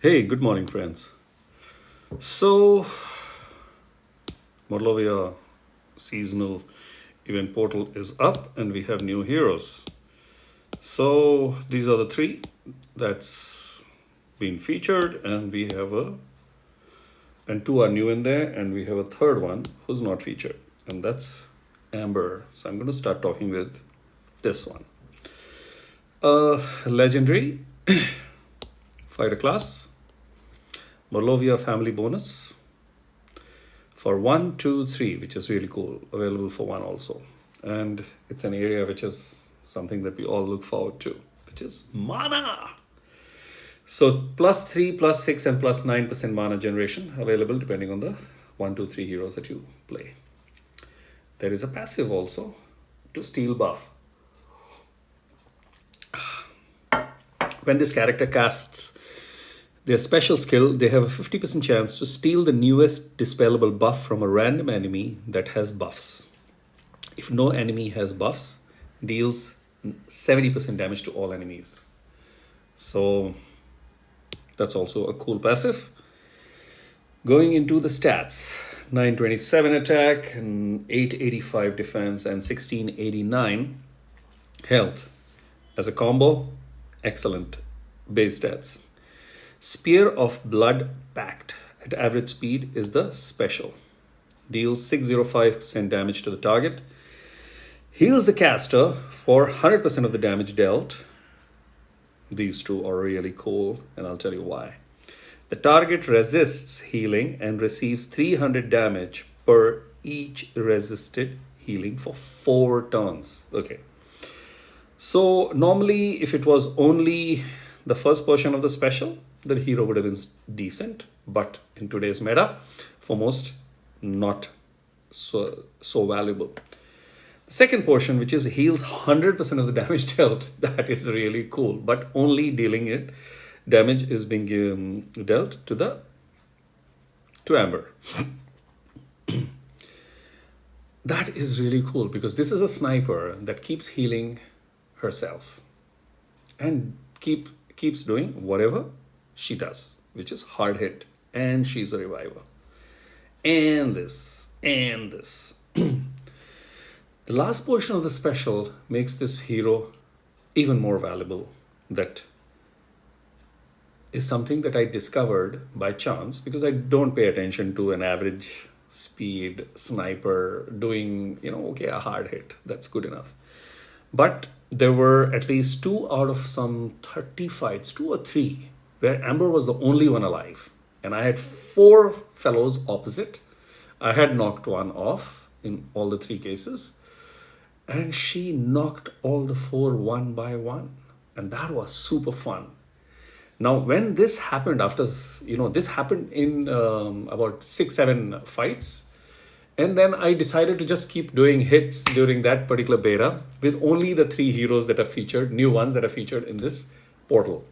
Hey, good morning, friends. So, Morlovia seasonal event portal is up and we have new heroes. So, these are the three that's been featured, and we have and two are new in there, and we have a third one who's not featured, and that's Amber. So, I'm going to start talking with this one. Legendary fighter class, Morlovia family bonus, for 1, 2, 3, which is really cool, available for one also. And it's an area which is something that we all look forward to, which is mana. So +3, +6, and +9% mana generation available depending on the 1, 2, 3 heroes that you play. There is a passive also to steal buff. When this character casts their special skill, they have a 50% chance to steal the newest dispellable buff from a random enemy that has buffs. If no enemy has buffs, deals 70% damage to all enemies. So that's also a cool passive. Going into the stats, 927 attack, and 885 defense, and 1689 health. As a combo, excellent base stats. Spear of Blood Pact at average speed is the special. Deals 605% damage to the target. Heals the caster for 100% of the damage dealt. These two are really cool, and I'll tell you why. The target resists healing and receives 300 damage per each resisted healing for 4 turns. Okay. So normally, if it was only the first portion of the special, the hero would have been decent, but in today's meta, for most, not so valuable. The second portion, which is heals 100% of the damage dealt, that is really cool, but only dealing it damage is being dealt to Amber. That is really cool because this is a sniper that keeps healing herself and keeps doing whatever she does, which is hard hit, and she's a reviver. And this. The last portion of the special makes this hero even more valuable. That is something that I discovered by chance because I don't pay attention to an average speed sniper doing, okay, a hard hit. That's good enough. But there were at least 2 out of some 30 fights, 2 or 3, where Amber was the only one alive. And I had 4 fellows opposite. I had knocked one off in all the 3 cases. And she knocked all the 4 one by one. And that was super fun. Now, when this happened this happened in about 6-7 fights. And then I decided to just keep doing hits during that particular beta with only the 3 heroes that are featured, new ones that are featured in this portal.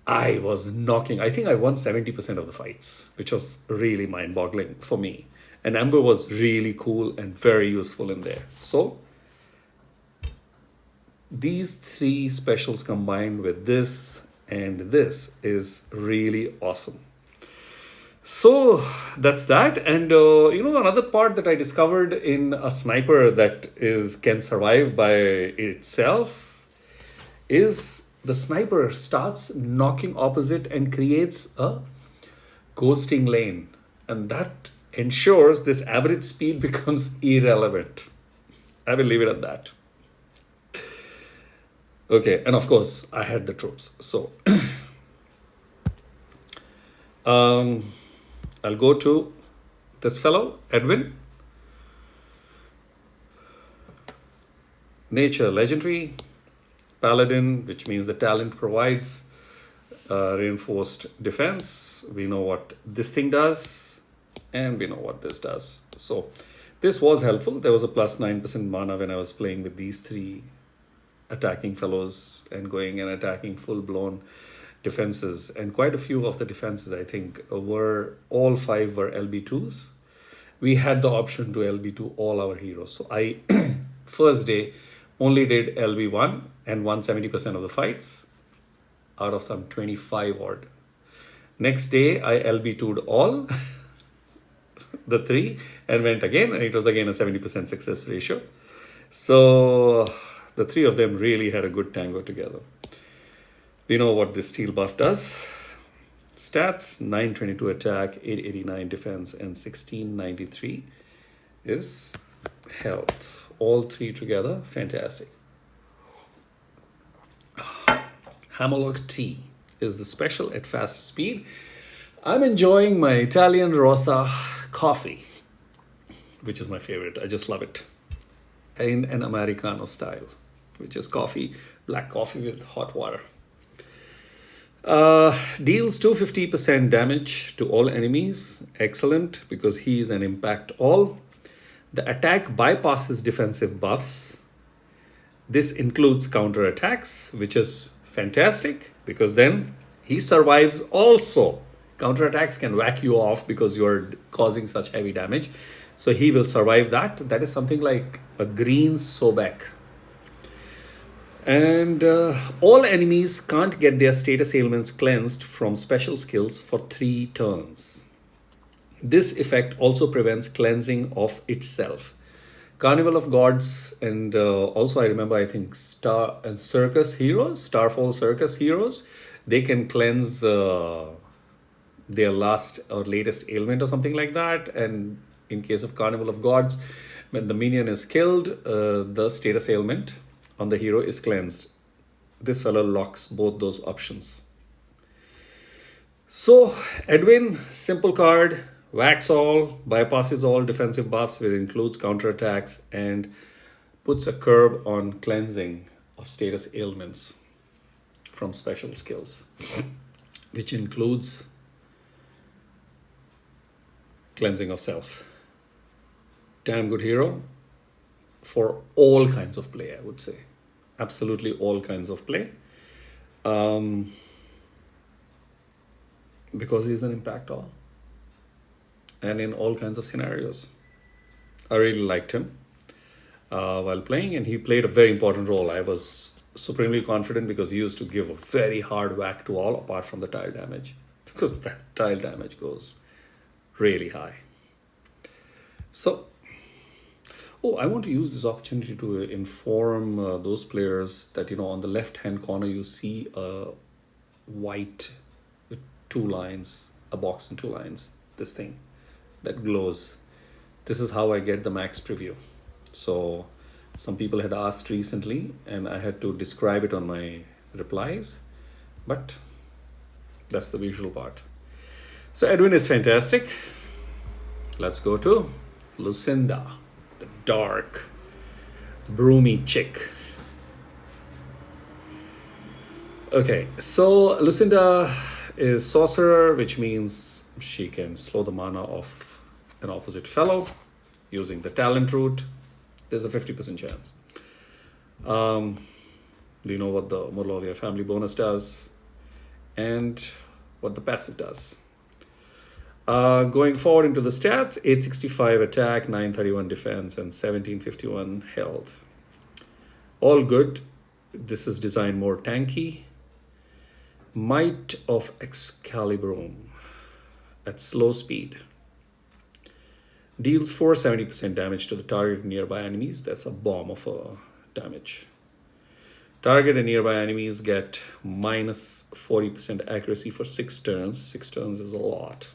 I was knocking. I think I won 70% of the fights, which was really mind-boggling for me. And Amber was really cool and very useful in there. So these 3 specials combined with this and this is really awesome. So that's that. And another part that I discovered in a sniper that can survive by itself is the sniper starts knocking opposite and creates a ghosting lane, and that ensures this average speed becomes irrelevant. I will leave it at that. Okay, and of course I had the troops. So I'll go to this fellow, Edwin. Nature legendary, paladin, which means the talent provides reinforced defense. We know what this thing does, and we know what this does. So this was helpful. There was a +9% mana when I was playing with these 3 attacking fellows and going and attacking full-blown defenses. And quite a few of the defenses, I think, all 5 were LB2s. We had the option to LB2 all our heroes. So I, first day, only did LB1 and won 70% of the fights out of some 25 odd Next day, I LB2'd all the three and went again, and it was again a 70% success ratio. So the three of them really had a good tango together. We know what this steel buff does. Stats: 922 attack, 889 defense, and 1693 is health. All three together, fantastic. Hammerlock tea is the special at fast speed. I'm enjoying my Italian Rosa coffee, which is my favorite. I just love it. In an Americano style, which is coffee, black coffee with hot water. Deals 250% damage to all enemies. Excellent, because he is an impact all. The attack bypasses defensive buffs. This includes counter attacks, which is fantastic because then he survives also. Counter attacks can whack you off because you're causing such heavy damage. So he will survive that. That is something like a green Sobek. And all enemies can't get their status ailments cleansed from special skills for 3 turns. This effect also prevents cleansing of itself. Carnival of Gods and also I remember I think Star and Circus Heroes, Starfall Circus Heroes, they can cleanse their last or latest ailment or something like that. And in case of Carnival of Gods, when the minion is killed, the status ailment on the hero is cleansed. This fellow locks both those options. So Edwin, simple card, whacks all, bypasses all defensive buffs, which includes counterattacks, and puts a curb on cleansing of status ailments from special skills, which includes cleansing of self. Damn good hero for all kinds of play, I would say. Absolutely all kinds of play. Because he's an impact all. And in all kinds of scenarios. I really liked him while playing, and he played a very important role. I was supremely confident because he used to give a very hard whack to all apart from the tile damage, because that tile damage goes really high. So, I want to use this opportunity to inform those players that, on the left-hand corner, you see a white with 2 lines, a box and 2 lines, this thing that glows. This is how I get the max preview. So some people had asked recently and I had to describe it on my replies, but that's the visual part. So Edwin is fantastic. Let's go to Lucinda, the dark, broomy chick. Okay, so Lucinda is sorcerer, which means she can slow the mana of an opposite fellow using the talent route. There's a 50% chance. Do you know what the Morlovia family bonus does and what the passive does? Going forward into the stats, 865 attack, 931 defense, and 1751 health. All good. This is designed more tanky. Might of Excalibrum at slow speed. Deals 470% damage to the target and nearby enemies. That's a bomb of a damage. Target and nearby enemies get minus 40% accuracy for 6 turns. 6 turns is a lot,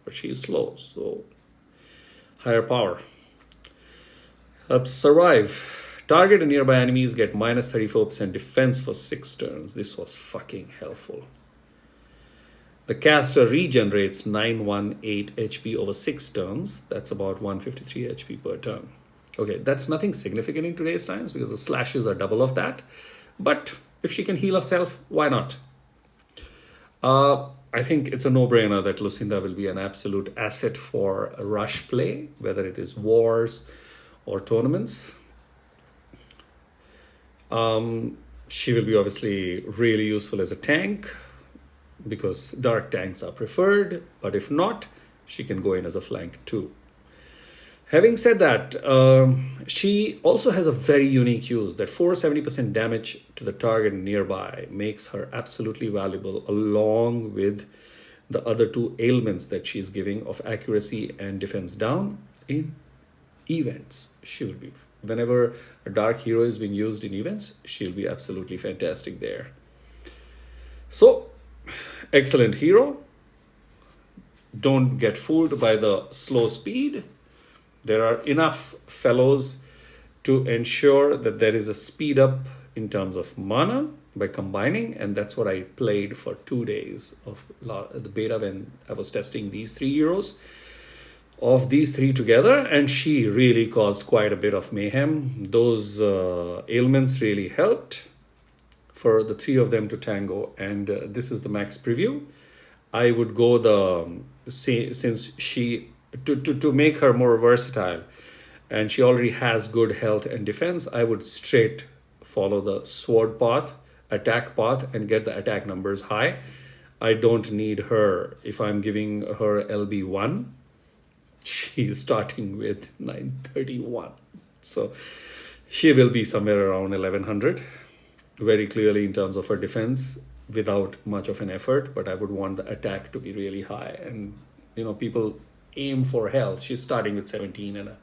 but she is slow, so higher power. Survive. Target and nearby enemies get minus 34% defense for 6 turns. This was fucking helpful. The caster regenerates 918 HP over 6 turns. That's about 153 HP per turn. Okay, that's nothing significant in today's times because the slashes are double of that. But if she can heal herself, why not? I think it's a no-brainer that Lucinda will be an absolute asset for rush play, whether it is wars or tournaments. She will be obviously really useful as a tank because dark tanks are preferred, but if not, she can go in as a flank too. Having said that, she also has a very unique use that 470% damage to the target nearby makes her absolutely valuable along with the other two ailments that she's giving of accuracy and defense down in events. She will be, whenever a dark hero is being used in events, she'll be absolutely fantastic there. So, excellent hero. Don't get fooled by the slow speed. There are enough fellows to ensure that there is a speed up in terms of mana by combining, and that's what I played for 2 days of the beta when I was testing these three heroes of these three together, and she really caused quite a bit of mayhem. Those ailments really helped for the three of them to tango, and this is the max preview. I would go since she to make her more versatile, and she already has good health and defense, I would straight follow the sword path, attack path, and get the attack numbers high. I don't need her. If I'm giving her LB1, she's starting with 931. So she will be somewhere around 1100, very clearly in terms of her defense, without much of an effort. But I would want the attack to be really high. And, people aim for health. She's starting with 17 and a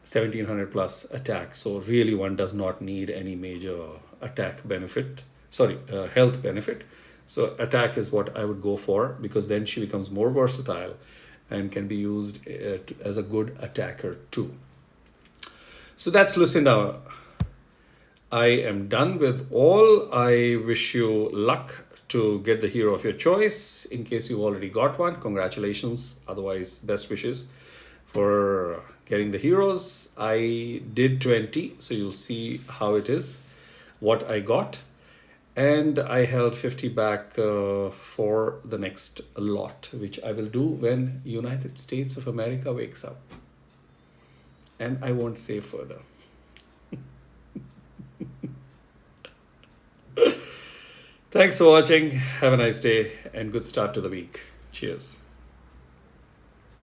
1700 plus attack. So really one does not need any major attack benefit. Health benefit. So attack is what I would go for, because then she becomes more versatile and can be used as a good attacker too. So that's Lucinda. I am done with all. I wish you luck to get the hero of your choice. In case you've already got one, congratulations. Otherwise, best wishes for getting the heroes. I did 20, so you'll see how it is, what I got. And I held 50 back for the next lot, which I will do when United States of America wakes up. And I won't say further. Thanks for watching. Have a nice day and good start to the week. Cheers.